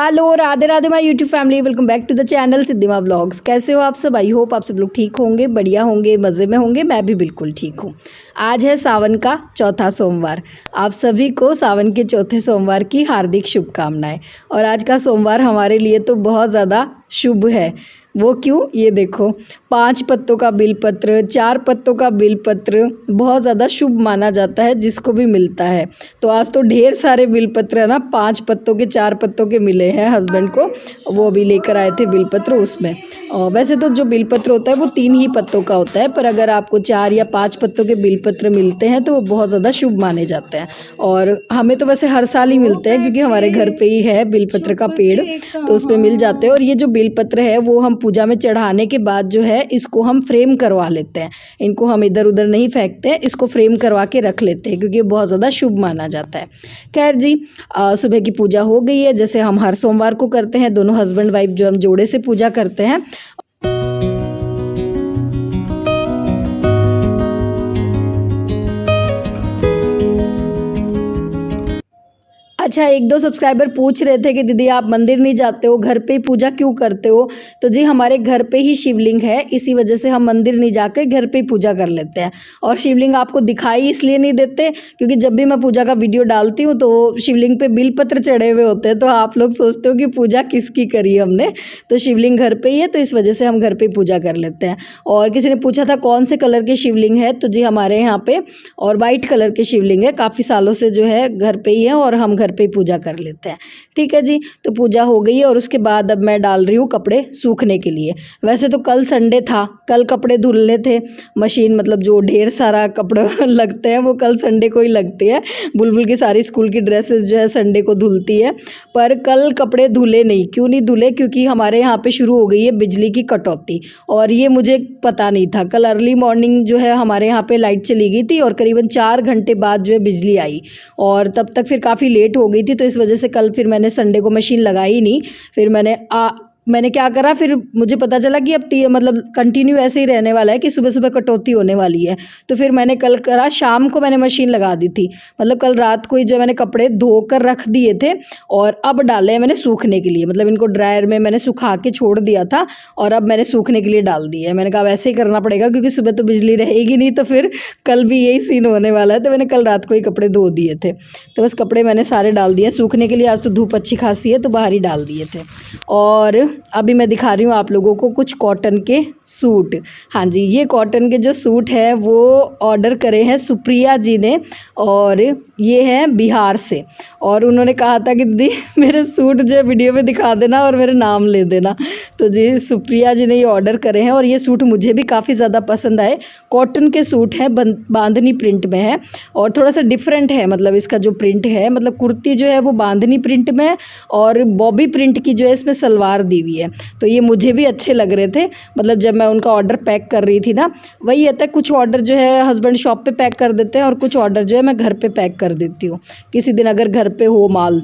Hello Radhe Radhe my YouTube family, welcome back to the channel Siddhima vlogs. कैसे हो आप सब? आई होप आप सब लोग ठीक होंगे, बढ़िया होंगे, मज़े में होंगे। मैं भी बिल्कुल ठीक हूँ। आज है सावन का चौथा सोमवार। आप सभी को सावन के चौथे सोमवार की हार्दिक शुभकामनाएं। और आज का सोमवार हमारे लिए तो बहुत ज़्यादा शुभ है। वो क्यों? ये देखो, 5 पत्तों का बिलपत्र, 4 पत्तों का बिलपत्र बहुत ज़्यादा शुभ माना जाता है जिसको भी मिलता है। तो आज तो ढेर सारे बिलपत्र है ना, 5 पत्तों के 4 पत्तों के मिले हैं हस्बैंड को, वो अभी लेकर आए थे बिलपत्र उसमें। और वैसे तो जो बिलपत्र होता है वो 3 ही पत्तों का होता है, पर अगर आपको 4 या 5 पत्तों के बिलपत्र मिलते हैं तो वो बहुत ज़्यादा शुभ माने जाते हैं। और हमें तो वैसे हर साल ही मिलते हैं क्योंकि हमारे घर पे ही है बिलपत्र का पेड़, तो उस पर मिल जाते हैं। और ये जो बिलपत्र है वो हम पूजा में चढ़ाने के बाद जो है इसको हम फ्रेम करवा लेते हैं। इनको हम इधर उधर नहीं फेंकते हैं, इसको फ्रेम करवा के रख लेते हैं क्योंकि बहुत ज़्यादा शुभ माना जाता है। खैर जी, सुबह की पूजा हो गई है जैसे हम हर सोमवार को करते हैं। दोनों हस्बैंड वाइफ जो हम जोड़े से पूजा करते हैं। अच्छा, 1-2 सब्सक्राइबर पूछ रहे थे कि दीदी आप मंदिर नहीं जाते हो, घर पे ही पूजा क्यों करते हो? तो जी हमारे घर पे ही शिवलिंग है, इसी वजह से हम मंदिर नहीं जाके घर पे ही पूजा कर लेते हैं। और शिवलिंग आपको दिखाई इसलिए नहीं देते क्योंकि जब भी मैं पूजा का वीडियो डालती हूँ तो शिवलिंग पे बिलपत्र चढ़े हुए होते हैं, तो आप लोग सोचते हो कि पूजा किसकी करी हमने। तो शिवलिंग घर पे ही है, तो इस वजह से हम घर पे ही पूजा कर लेते हैं। और किसी ने पूछा था कौन से कलर की शिवलिंग है, तो जी हमारे यहाँ पे और वाइट कलर की शिवलिंग है। काफ़ी सालों से जो है घर पे ही है और हम घर पे ही पूजा कर लेते हैं। ठीक है जी, तो पूजा हो गई है और उसके बाद अब मैं डाल रही हूँ कपड़े सूखने के लिए। वैसे तो कल संडे था, कल कपड़े धुलने थे। मशीन मतलब जो ढेर सारा कपड़े लगते हैं वो कल संडे को ही लगती है। बुलबुल की सारी स्कूल की ड्रेसेस जो है संडे को धुलती है, पर कल कपड़े धुले नहीं। क्यों नहीं धुले? क्योंकि हमारे यहाँ पे शुरू हो गई है बिजली की कटौती, और ये मुझे पता नहीं था। कल अर्ली मॉर्निंग जो है हमारे यहाँ पे लाइट चली गई थी और करीबन 4 घंटे बाद जो है बिजली आई, और तब तक फिर काफ़ी लेट हो गई थी। तो इस वजह से कल फिर मैंने संडे को मशीन लगाई नहीं। फिर मैंने क्या करा, फिर मुझे पता चला कि अब मतलब कंटिन्यू ऐसे ही रहने वाला है कि सुबह सुबह कटौती होने वाली है। तो फिर मैंने कल करा, शाम को मैंने मशीन लगा दी थी। मतलब कल रात को ही जो मैंने कपड़े धोकर रख दिए थे और अब डाले हैं मैंने सूखने के लिए। मतलब इनको ड्रायर में मैंने सुखा के छोड़ दिया था और अब मैंने सूखने के लिए डाल दिया है। मैंने कहा वैसे ही करना पड़ेगा क्योंकि सुबह तो बिजली रहेगी नहीं, तो फिर कल भी यही सीन होने वाला है। तो मैंने कल रात को ही कपड़े धो दिए थे, तो बस कपड़े मैंने सारे डाल दिए सूखने के लिए। आज तो धूप अच्छी खासी है तो बाहर ही डाल दिए थे। और अभी मैं दिखा रही हूँ आप लोगों को कुछ कॉटन के सूट। हाँ जी, ये कॉटन के जो सूट है वो ऑर्डर करे हैं सुप्रिया जी ने, और ये है बिहार से। और उन्होंने कहा था कि दीदी मेरे सूट जो है वीडियो में दिखा देना और मेरे नाम ले देना। तो जी सुप्रिया जी ने ये ऑर्डर करे हैं और ये सूट मुझे भी काफ़ी ज़्यादा पसंद आए। कॉटन के सूट हैं, बांधनी प्रिंट में है और थोड़ा सा डिफरेंट है। मतलब इसका जो प्रिंट है, मतलब कुर्ती जो है वो बांधनी प्रिंट में है और बॉबी प्रिंट की जो है इसमें सलवार दी हुई है। तो ये मुझे भी अच्छे लग रहे थे। मतलब जब मैं उनका ऑर्डर पैक कर रही थी ना, वही है, कुछ ऑर्डर जो है हस्बैंड शॉप पे पैक कर देते हैं और कुछ ऑर्डर जो है मैं घर पे पैक कर देती हूँ किसी दिन अगर घर पे हो माल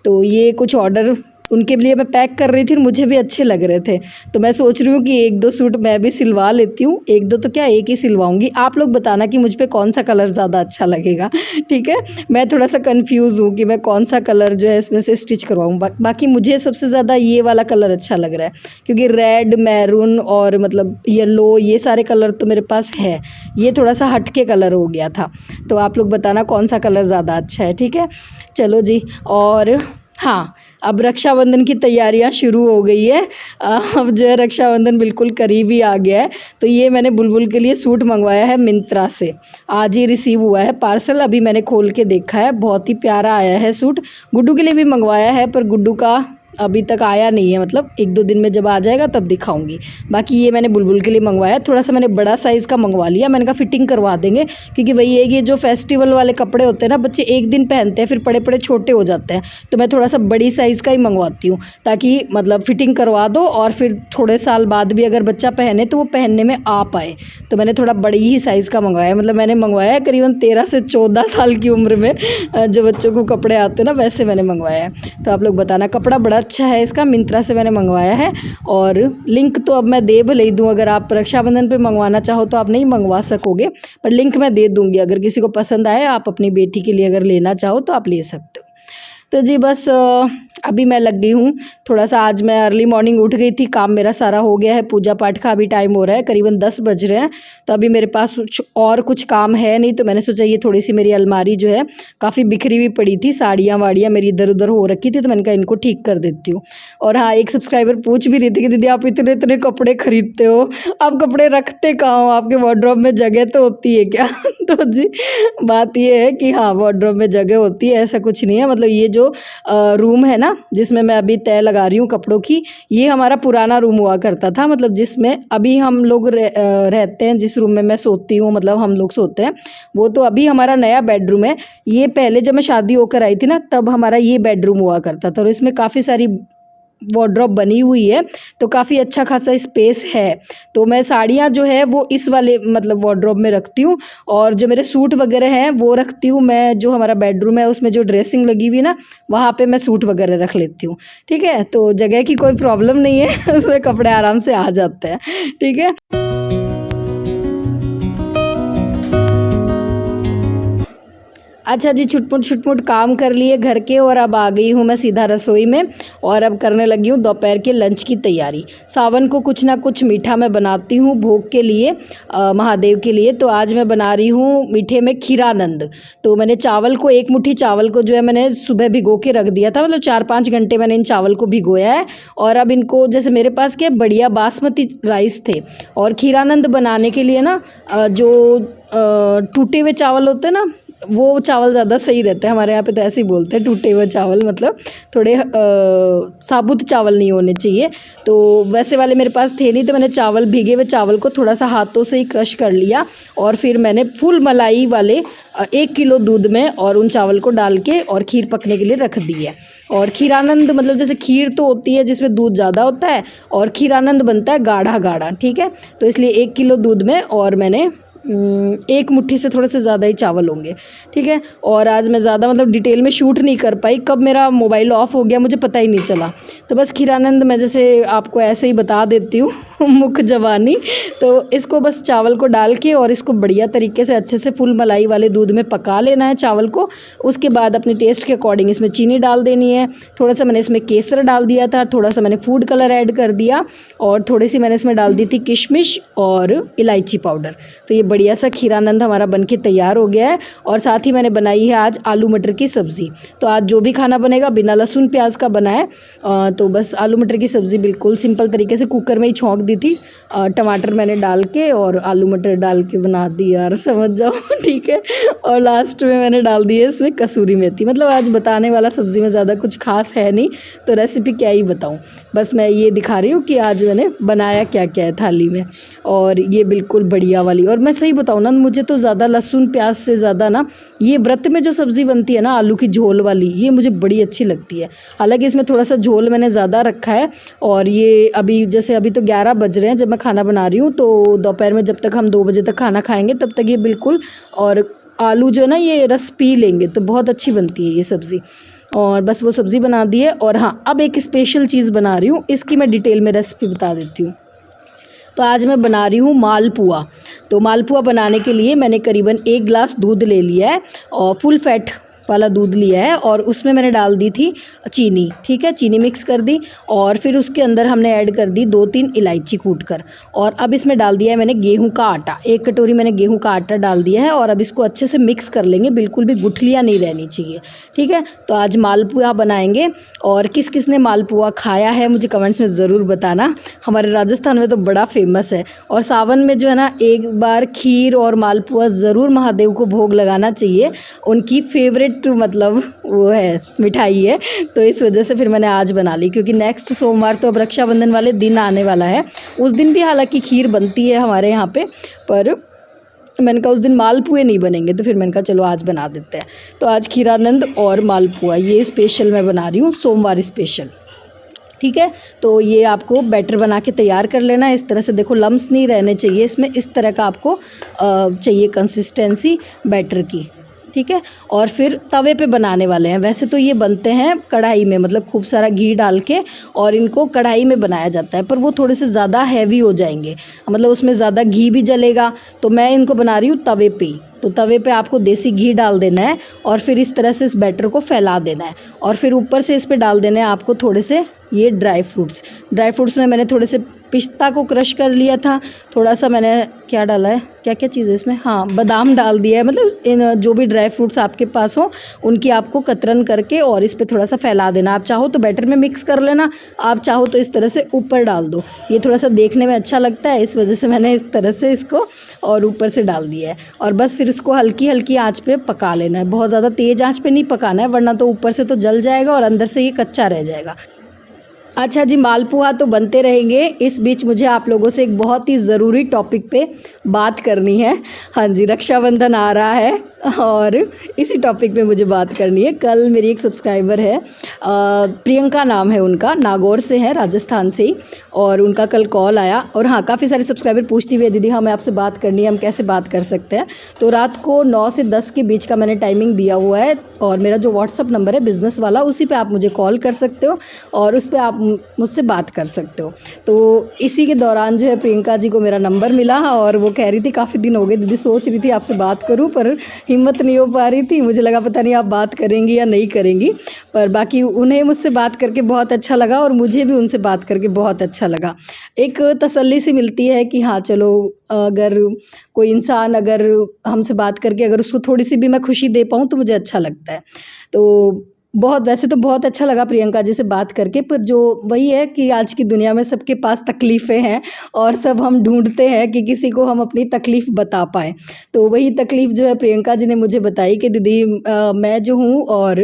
तो ये कुछ ऑर्डर उनके लिए मैं पैक कर रही थी और मुझे भी अच्छे लग रहे थे। तो मैं सोच रही हूँ कि 1-2 सूट मैं भी सिलवा लेती हूँ। 1-2 तो क्या, एक ही सिलवाऊंगी। आप लोग बताना कि मुझ पे कौन सा कलर ज़्यादा अच्छा लगेगा। ठीक है, मैं थोड़ा सा कंफ्यूज हूँ कि मैं कौन सा कलर जो है इसमें से स्टिच करवाऊँ। बाकी मुझे सबसे ज़्यादा ये वाला कलर अच्छा लग रहा है क्योंकि रेड, मैरून और मतलब येलो, ये सारे कलर तो मेरे पास है। ये थोड़ा सा हटके कलर हो गया था। तो आप लोग बताना कौन सा कलर ज़्यादा अच्छा है। ठीक है, चलो जी। और हाँ, अब रक्षाबंधन की तैयारियां शुरू हो गई है। अब जो है रक्षाबंधन बिल्कुल करीब ही आ गया है। तो ये मैंने बुलबुल के लिए सूट मंगवाया है मिंत्रा से। आज ही रिसीव हुआ है पार्सल, अभी मैंने खोल के देखा है। बहुत ही प्यारा आया है सूट। गुड्डू के लिए भी मंगवाया है पर गुड्डू का अभी तक आया नहीं है। मतलब 1-2 दिन में जब आ जाएगा तब दिखाऊंगी। बाकी ये मैंने बुलबुल के लिए मंगवाया। थोड़ा सा मैंने बड़ा साइज़ का मंगवा लिया। मैंने कहा फिटिंग करवा देंगे क्योंकि वही है, ये जो फेस्टिवल वाले कपड़े होते हैं ना, बच्चे एक दिन पहनते हैं फिर पड़े पड़े छोटे हो जाते हैं। तो मैं थोड़ा सा बड़ी साइज़ का ही मंगवाती हूँ ताकि मतलब फिटिंग करवा दो और फिर थोड़े साल बाद भी अगर बच्चा पहने तो वो पहनने में आ पाए। तो मैंने थोड़ा बड़ी ही साइज़ का मंगवाया। मतलब मैंने मंगवाया है करीबन 13 से 14 साल की उम्र में जो बच्चों को कपड़े आते हैं ना, वैसे मैंने मंगवाया है। तो आप लोग बताना, कपड़ा बड़ा अच्छा है इसका, मिंत्रा से मैंने मंगवाया है। और लिंक तो अब मैं दे भले ही दूँ, अगर आप रक्षाबंधन पे मंगवाना चाहो तो आप नहीं मंगवा सकोगे, पर लिंक मैं दे दूँगी। अगर किसी को पसंद आए, आप अपनी बेटी के लिए अगर लेना चाहो तो आप ले सकते हो। तो जी बस अभी मैं लग गई हूँ थोड़ा सा। आज मैं अर्ली मॉर्निंग उठ गई थी, काम मेरा सारा हो गया है, पूजा पाठ का अभी टाइम हो रहा है, करीबन 10 बज रहे हैं। तो अभी मेरे पास कुछ काम है नहीं, तो मैंने सोचा ये थोड़ी सी मेरी अलमारी जो है काफ़ी बिखरी हुई पड़ी थी, साड़ियाँ वाड़ियाँ मेरी इधर उधर हो रखी थी, तो मैंने कहा इनको ठीक कर देती हूँ। और हाँ, एक सब्सक्राइबर पूछ भी रही थी कि दीदी आप इतने इतने कपड़े खरीदते हो, आप कपड़े रखते कहाँ हो, आपके वार्डरोब में जगह तो होती है क्या? तो जी बात ये है कि हाँ, वार्डरोब में जगह होती है, ऐसा कुछ नहीं है। मतलब ये जो रूम है ना जिसमें मैं अभी तय लगा रही हूँ कपड़ों की, ये हमारा पुराना रूम हुआ करता था, मतलब जिसमें अभी हम लोग रहते हैं, जिस रूम में मैं सोती हूँ, मतलब हम लोग सोते हैं, वो तो अभी हमारा नया बेडरूम है। ये पहले जब मैं शादी होकर आई थी ना, तब हमारा ये बेडरूम हुआ करता था, और इसमें काफ़ी सारी वार्डरोब बनी हुई है, तो काफ़ी अच्छा खासा स्पेस है। तो मैं साड़ियाँ जो है वो इस वाले मतलब वार्डरोब में रखती हूँ, और जो मेरे सूट वगैरह हैं वो रखती हूँ मैं, जो हमारा बेडरूम है उसमें जो ड्रेसिंग लगी हुई ना, वहाँ पे मैं सूट वगैरह रख लेती हूँ। ठीक है, तो जगह की कोई प्रॉब्लम नहीं है उसमें कपड़े आराम से आ जाते हैं। ठीक है। अच्छा जी, छुटपुट काम कर लिए घर के, और अब आ गई हूँ मैं सीधा रसोई में, और अब करने लगी हूँ दोपहर के लंच की तैयारी। सावन को कुछ ना कुछ मीठा मैं बनाती हूँ भोग के लिए, महादेव के लिए। तो आज मैं बना रही हूँ मीठे में खीरानंद। तो मैंने चावल को, एक मुट्ठी चावल को जो है मैंने सुबह भिगो के रख दिया था, मतलब 4-5 घंटे मैंने इन चावल को भिगोया है। और अब इनको, जैसे मेरे पास क्या बढ़िया बासमती राइस थे, और खीरानंद बनाने के लिए ना जो टूटे हुए चावल होते हैं ना, वो चावल ज़्यादा सही रहते हैं। हमारे यहाँ पे तो ऐसे ही बोलते हैं, टूटे हुए चावल, मतलब थोड़े साबुत चावल नहीं होने चाहिए। तो वैसे वाले मेरे पास थे नहीं, तो मैंने चावल, भीगे हुए चावल को थोड़ा सा हाथों से ही क्रश कर लिया, और फिर मैंने फुल मलाई वाले 1 किलो दूध में और उन चावल को डाल के और खीर पकने के लिए रख दी है। और खीरानंद मतलब जैसे खीर तो होती है जिसमें दूध ज़्यादा होता है, और खीरानंद बनता है गाढ़ा गाढ़ा। ठीक है, तो इसलिए 1 किलो दूध में, और मैंने 1 मुट्ठी से थोड़े से ज़्यादा ही चावल होंगे। ठीक है, और आज मैं ज़्यादा मतलब डिटेल में शूट नहीं कर पाई, कब मेरा मोबाइल ऑफ हो गया मुझे पता ही नहीं चला। तो बस खीरानंद मैं जैसे आपको ऐसे ही बता देती हूँ मुख जबानी। तो इसको बस चावल को डाल के, और इसको बढ़िया तरीके से अच्छे से फुल मलाई वाले दूध में पका लेना है चावल को। उसके बाद अपने टेस्ट के अकॉर्डिंग इसमें चीनी डाल देनी है, थोड़ा सा मैंने इसमें केसर डाल दिया था, थोड़ा सा मैंने फूड कलर ऐड कर दिया, और थोड़ी सी मैंने इसमें डाल दी थी किशमिश और इलायची पाउडर। तो ये बढ़िया सा खीरानंद हमारा बनके तैयार हो गया है। और साथ ही मैंने बनाई है आज आलू मटर की सब्ज़ी। तो आज जो भी खाना बनेगा बिना लहसुन प्याज का बना है। तो बस आलू मटर की सब्ज़ी बिल्कुल सिंपल तरीके से कुकर में ही छौंक दी थी, टमाटर मैंने डाल के और आलू मटर डाल के बना दी यार, समझ जाओ। ठीक है, और लास्ट में मैंने डाल दी है इसमें कसूरी मेथी। मतलब आज बताने वाला सब्ज़ी में ज़्यादा कुछ खास है नहीं, तो रेसिपी क्या ही बताऊँ, बस मैं ये दिखा रही हूँ कि आज मैंने बनाया क्या क्या है थाली में। और ये बिल्कुल बढ़िया वाली, और मैं सही बताऊँ ना, मुझे तो ज़्यादा लहसुन प्याज से ज़्यादा ना ये व्रत में जो सब्ज़ी बनती है ना आलू की झोल वाली, ये मुझे बड़ी अच्छी लगती है। हालांकि इसमें थोड़ा सा झोल मैंने ज़्यादा रखा है। और ये अभी जैसे अभी तो 11 बज रहे हैं जब मैं खाना बना रही हूँ, तो दोपहर में जब तक हम 2 बजे तक खाना खाएँगे तब तक ये बिल्कुल, और आलू जो है ना ये रस पी लेंगे, तो बहुत अच्छी बनती है ये सब्ज़ी। और बस वो सब्ज़ी बना दी है। और हाँ, अब एक स्पेशल चीज़ बना रही हूँ, इसकी मैं डिटेल में रेसिपी बता देती हूँ। तो आज मैं बना रही हूँ मालपुआ। तो मालपुआ बनाने के लिए मैंने करीबन 1 गिलास दूध ले लिया है, और फुल फैट वाला दूध लिया है, और उसमें मैंने डाल दी थी चीनी। ठीक है, चीनी मिक्स कर दी, और फिर उसके अंदर हमने ऐड कर दी 2-3 इलायची कूट कर। और अब इसमें डाल दिया है मैंने गेहूं का आटा, 1 कटोरी मैंने गेहूं का आटा डाल दिया है। और अब इसको अच्छे से मिक्स कर लेंगे, बिल्कुल भी गुठलियाँ नहीं रहनी चाहिए। ठीक है, तो आज मालपुआ बनाएंगे। और किस किस ने मालपुआ खाया है मुझे कमेंट्स में ज़रूर बताना, हमारे राजस्थान में तो बड़ा फेमस है। और सावन में जो है ना, एक बार खीर और मालपुआ ज़रूर महादेव को भोग लगाना चाहिए, उनकी फेवरेट मतलब वो है, मिठाई है। तो इस वजह से फिर मैंने आज बना ली, क्योंकि नेक्स्ट सोमवार तो अब रक्षाबंधन वाले दिन आने वाला है। उस दिन भी हालांकि खीर बनती है हमारे यहाँ पे, पर मैंने कहा उस दिन मालपुए नहीं बनेंगे, तो फिर मैंने कहा चलो आज बना देते हैं। तो आज खीरानंद और मालपुआ ये स्पेशल मैं बना रही हूँ, सोमवार स्पेशल। ठीक है, तो ये आपको बैटर बना के तैयार कर लेना है। इस तरह से देखो, लम्स नहीं रहने चाहिए इसमें, इस तरह का आपको चाहिए कंसिस्टेंसी बैटर की। ठीक है, और फिर तवे पे बनाने वाले हैं। वैसे तो ये बनते हैं कढ़ाई में, मतलब खूब सारा घी डाल के, और इनको कढ़ाई में बनाया जाता है, पर वो थोड़े से ज़्यादा हैवी हो जाएंगे, मतलब उसमें ज़्यादा घी भी जलेगा। तो मैं इनको बना रही हूँ तवे पे ही। तो तवे पे आपको देसी घी डाल देना है और फिर इस तरह से इस बैटर को फैला देना है और फिर ऊपर से इस पे डाल देना है आपको थोड़े से ये ड्राई फ्रूट्स में मैंने थोड़े से पिस्ता को क्रश कर लिया था, थोड़ा सा मैंने क्या डाला है, क्या क्या चीज़ है इसमें, हाँ बादाम डाल दिया है। मतलब इन जो भी ड्राई फ्रूट्स आपके पास हो उनकी आपको कतरन करके और इस पे थोड़ा सा फैला देना। आप चाहो तो बैटर में मिक्स कर लेना, आप चाहो तो इस तरह से ऊपर डाल दो। ये थोड़ा सा देखने में अच्छा लगता है, इस वजह से मैंने इस तरह से इसको और ऊपर से डाल दिया है और बस फिर इसको हल्की हल्की आँच पे पका लेना है। बहुत ज़्यादा तेज़ आँच पे नहीं पकाना है, वरना तो ऊपर से तो जल जाएगा और अंदर से ये कच्चा रह जाएगा। अच्छा जी, मालपुआ तो बनते रहेंगे। इस बीच मुझे आप लोगों से एक बहुत ही ज़रूरी टॉपिक पे बात करनी है। हाँ जी, रक्षाबंधन आ रहा है और इसी टॉपिक पे मुझे बात करनी है। कल मेरी एक सब्सक्राइबर है, प्रियंका नाम है उनका, नागौर से है, राजस्थान से ही, और उनका कल कॉल आया। और हाँ, काफ़ी सारे सब्सक्राइबर पूछती हुई, दीदी हमें आपसे बात करनी है, हम कैसे बात कर सकते हैं। तो रात को 9 से 10 के बीच का मैंने टाइमिंग दिया हुआ है और मेरा जो व्हाट्सअप नंबर है बिज़नेस वाला, उसी पे आप मुझे कॉल कर सकते हो और उस पर आप मुझसे बात कर सकते हो। तो इसी के दौरान जो है प्रियंका जी को मेरा नंबर मिला और वो कह रही थी काफ़ी दिन हो गए दीदी, सोच रही थी आपसे बात करूं पर हिम्मत नहीं हो पा रही थी। मुझे लगा पता नहीं आप बात करेंगी या नहीं करेंगी, पर बाकी उन्हें मुझसे बात करके बहुत अच्छा लगा और मुझे भी उनसे बात करके बहुत अच्छा लगा। एक तसल्ली सी मिलती है कि हाँ चलो, अगर कोई इंसान अगर हमसे बात करके अगर उसको थोड़ी सी भी मैं खुशी दे पाऊँ तो मुझे अच्छा लगता है। तो वैसे तो बहुत अच्छा लगा प्रियंका जी से बात करके, पर जो वही है कि आज की दुनिया में सबके पास तकलीफ़ें हैं और सब हम ढूंढते हैं कि किसी को हम अपनी तकलीफ़ बता पाएँ। तो वही तकलीफ़ जो है प्रियंका जी ने मुझे बताई कि दीदी मैं जो हूँ और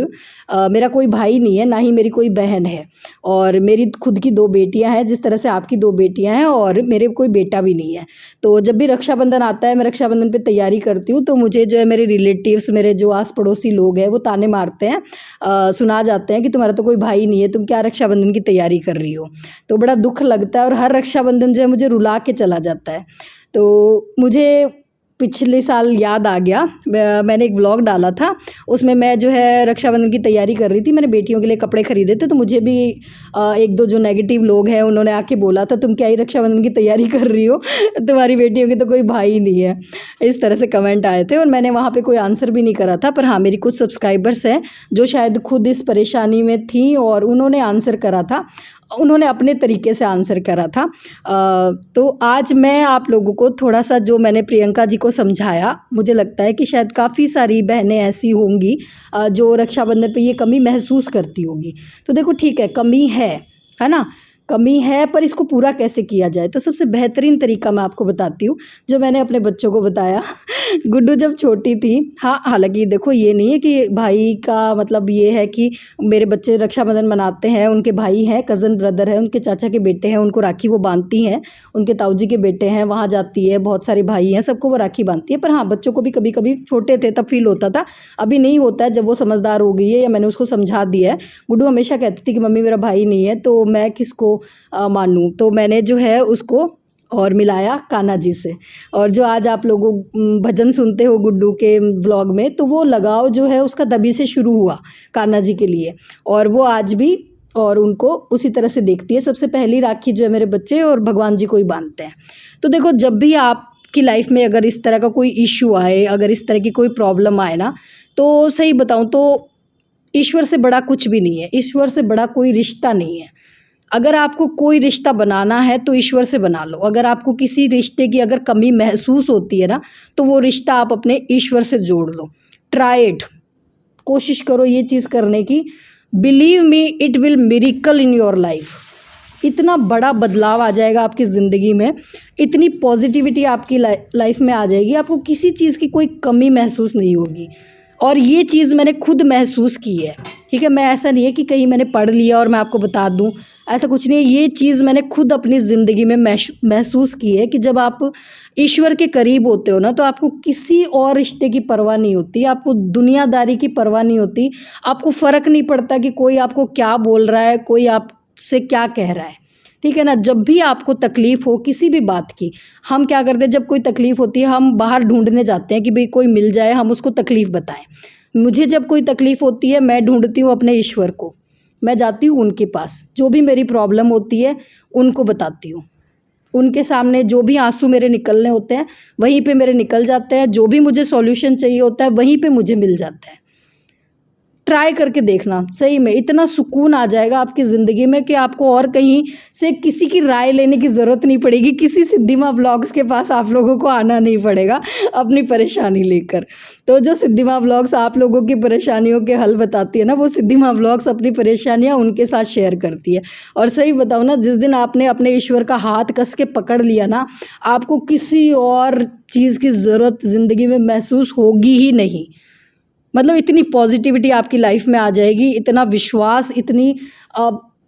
मेरा कोई भाई नहीं है, ना ही मेरी कोई बहन है, और मेरी खुद की 2 बेटियां हैं, जिस तरह से आपकी 2 बेटियां हैं, और मेरे कोई बेटा भी नहीं है। तो जब भी रक्षाबंधन आता है, मैं रक्षाबंधन पे तैयारी करती हूँ, तो मुझे जो है मेरे रिलेटिव्स, मेरे जो आस पड़ोसी लोग हैं, वो ताने मारते हैं, सुना जाते हैं कि तुम्हारा तो कोई भाई नहीं है, तुम क्या रक्षाबंधन की तैयारी कर रही हो। तो बड़ा दुख लगता है और हर रक्षाबंधन जो है मुझे रुला के चला जाता है। तो मुझे पिछले साल याद आ गया, मैंने एक व्लॉग डाला था, उसमें मैं जो है रक्षाबंधन की तैयारी कर रही थी, मैंने बेटियों के लिए कपड़े खरीदे थे। तो मुझे भी 1-2 जो नेगेटिव लोग हैं उन्होंने आके बोला था, तुम क्या ही रक्षाबंधन की तैयारी कर रही हो, तुम्हारी बेटियों की तो कोई भाई नहीं है। इस तरह से कमेंट आए थे और मैंने वहाँ पे कोई आंसर भी नहीं करा था। पर हाँ, मेरी कुछ सब्सक्राइबर्स हैं जो शायद खुद इस परेशानी में थी और उन्होंने आंसर करा था, उन्होंने अपने तरीके से आंसर करा था। तो आज मैं आप लोगों को थोड़ा सा जो मैंने प्रियंका जी को समझाया, मुझे लगता है कि शायद काफ़ी सारी बहनें ऐसी होंगी जो रक्षाबंधन पे ये कमी महसूस करती होगी। तो देखो ठीक है, कमी है ना, कमी है, पर इसको पूरा कैसे किया जाए। तो सबसे बेहतरीन तरीका मैं आपको बताती हूँ, जो मैंने अपने बच्चों को बताया। गुड्डू जब छोटी थी, हाँ हालांकि देखो ये नहीं है कि भाई का मतलब ये है कि मेरे बच्चे रक्षाबंधन मनाते हैं, उनके भाई हैं, कज़न ब्रदर है, उनके चाचा के बेटे हैं, उनको राखी वो बांधती हैं, उनके ताऊजी के बेटे हैं, वहाँ जाती है, बहुत सारे भाई हैं, सबको वो राखी बांधती है। पर हाँ, बच्चों को भी कभी कभी, छोटे थे तब फील होता था, अभी नहीं होता है जब वो समझदार हो गई है या मैंने उसको समझा दिया है। गुड्डू हमेशा कहती थी कि मम्मी मेरा भाई नहीं है, तो मैं किसको मानूं। तो मैंने जो है उसको और मिलाया कान्हा जी से, और जो आज आप लोगों भजन सुनते हो गुड्डू के व्लॉग में, तो वो लगाव जो है उसका तभी से शुरू हुआ कान्हा जी के लिए, और वो आज भी और उनको उसी तरह से देखती है। सबसे पहली राखी जो है मेरे बच्चे और भगवान जी को ही बांधते हैं। तो देखो, जब भी आपकी लाइफ में अगर इस तरह का कोई इशू आए, अगर इस तरह की कोई प्रॉब्लम आए ना, तो सही बताऊँ तो ईश्वर से बड़ा कुछ भी नहीं है, ईश्वर से बड़ा कोई रिश्ता नहीं है। अगर आपको कोई रिश्ता बनाना है तो ईश्वर से बना लो। अगर आपको किसी रिश्ते की अगर कमी महसूस होती है ना, तो वो रिश्ता आप अपने ईश्वर से जोड़ लो। ट्राई इट, कोशिश करो ये चीज़ करने की। Believe me, it will miracle in your life. इतना बड़ा बदलाव आ जाएगा आपकी ज़िंदगी में, इतनी पॉजिटिविटी आपकी लाइफ में आ जाएगी, आपको किसी चीज़ की कोई कमी महसूस नहीं होगी। और ये चीज़ मैंने खुद महसूस की है, ठीक है। मैं, ऐसा नहीं है कि कहीं मैंने पढ़ लिया और मैं आपको बता दूं, ऐसा कुछ नहीं है। ये चीज़ मैंने खुद अपनी ज़िंदगी में महसूस की है कि जब आप ईश्वर के करीब होते हो ना, तो आपको किसी और रिश्ते की परवाह नहीं होती, आपको दुनियादारी की परवाह नहीं होती, आपको फ़र्क नहीं पड़ता कि कोई आपको क्या बोल रहा है, कोई आपसे क्या कह रहा है, ठीक है ना। जब भी आपको तकलीफ़ हो किसी भी बात की, हम क्या करते हैं, जब कोई तकलीफ़ होती है हम बाहर ढूंढने जाते हैं कि भाई कोई मिल जाए, हम उसको तकलीफ़ बताएं। मुझे जब कोई तकलीफ़ होती है, मैं ढूंढती हूँ अपने ईश्वर को, मैं जाती हूँ उनके पास, जो भी मेरी प्रॉब्लम होती है उनको बताती हूँ। उनके सामने जो भी आंसू मेरे निकलने होते हैं वहीं पे मेरे निकल जाते हैं, जो भी मुझे सॉल्यूशन चाहिए होता है वहीं पे मुझे मिल जाता है। ट्राई करके देखना, सही में इतना सुकून आ जाएगा आपकी ज़िंदगी में कि आपको और कहीं से किसी की राय लेने की ज़रूरत नहीं पड़ेगी, किसी सिद्धिमा व्लॉग्स के पास आप लोगों को आना नहीं पड़ेगा अपनी परेशानी लेकर। तो जो सिद्धिमा व्लॉग्स आप लोगों की परेशानियों के हल बताती है ना, वो सिद्धिमा व्लॉग्स अपनी परेशानियाँ उनके साथ शेयर करती है। और सही बताऊँ ना, जिस दिन आपने अपने ईश्वर का हाथ कस के पकड़ लिया ना, आपको किसी और चीज़ की ज़रूरत ज़िंदगी में महसूस होगी ही नहीं। मतलब इतनी पॉजिटिविटी आपकी लाइफ में आ जाएगी, इतना विश्वास, इतनी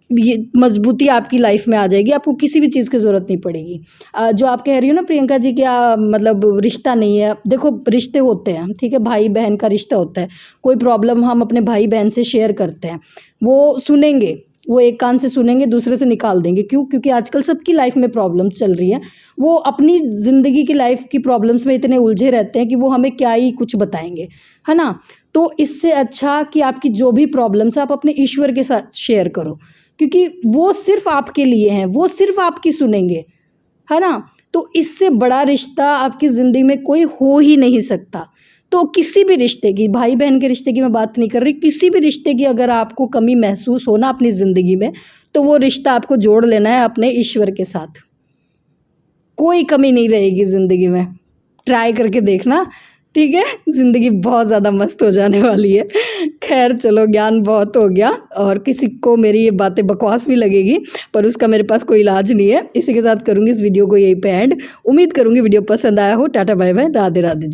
ये मजबूती आपकी लाइफ में आ जाएगी, आपको किसी भी चीज़ की ज़रूरत नहीं पड़ेगी। जो आप कह रही हो ना प्रियंका जी, क्या मतलब रिश्ता नहीं है, देखो रिश्ते होते हैं, ठीक है, भाई बहन का रिश्ता होता है। कोई प्रॉब्लम हम अपने भाई बहन से शेयर करते हैं, वो सुनेंगे, वो एक कान से सुनेंगे, दूसरे से निकाल देंगे। क्यों? क्योंकि आजकल सबकी लाइफ में प्रॉब्लम्स चल रही हैं, वो अपनी ज़िंदगी की लाइफ की प्रॉब्लम्स में इतने उलझे रहते हैं कि वो हमें क्या ही कुछ बताएंगे, है ना? तो इससे अच्छा कि आपकी जो भी प्रॉब्लम्स है आप अपने ईश्वर के साथ शेयर करो, क्योंकि वो सिर्फ आपके लिए हैं, वो सिर्फ आपकी सुनेंगे, है ना? तो इससे बड़ा रिश्ता आपकी ज़िंदगी में कोई हो ही नहीं सकता। तो किसी भी रिश्ते की, भाई बहन के रिश्ते की मैं बात नहीं कर रही, किसी भी रिश्ते की अगर आपको कमी महसूस हो ना अपनी ज़िंदगी में, तो वो रिश्ता आपको जोड़ लेना है अपने ईश्वर के साथ। कोई कमी नहीं रहेगी ज़िंदगी में। ट्राई करके देखना, ठीक है? ज़िंदगी बहुत ज़्यादा मस्त हो जाने वाली है। खैर चलो, ज्ञान बहुत हो गया और किसी को मेरी ये बातें बकवास भी लगेगी, पर उसका मेरे पास कोई इलाज नहीं है। इसी के साथ करूँगी इस वीडियो को यहीं पे एंड। उम्मीद करूँगी वीडियो पसंद आया हो। Tata bye bye, Radhe Radhe जी।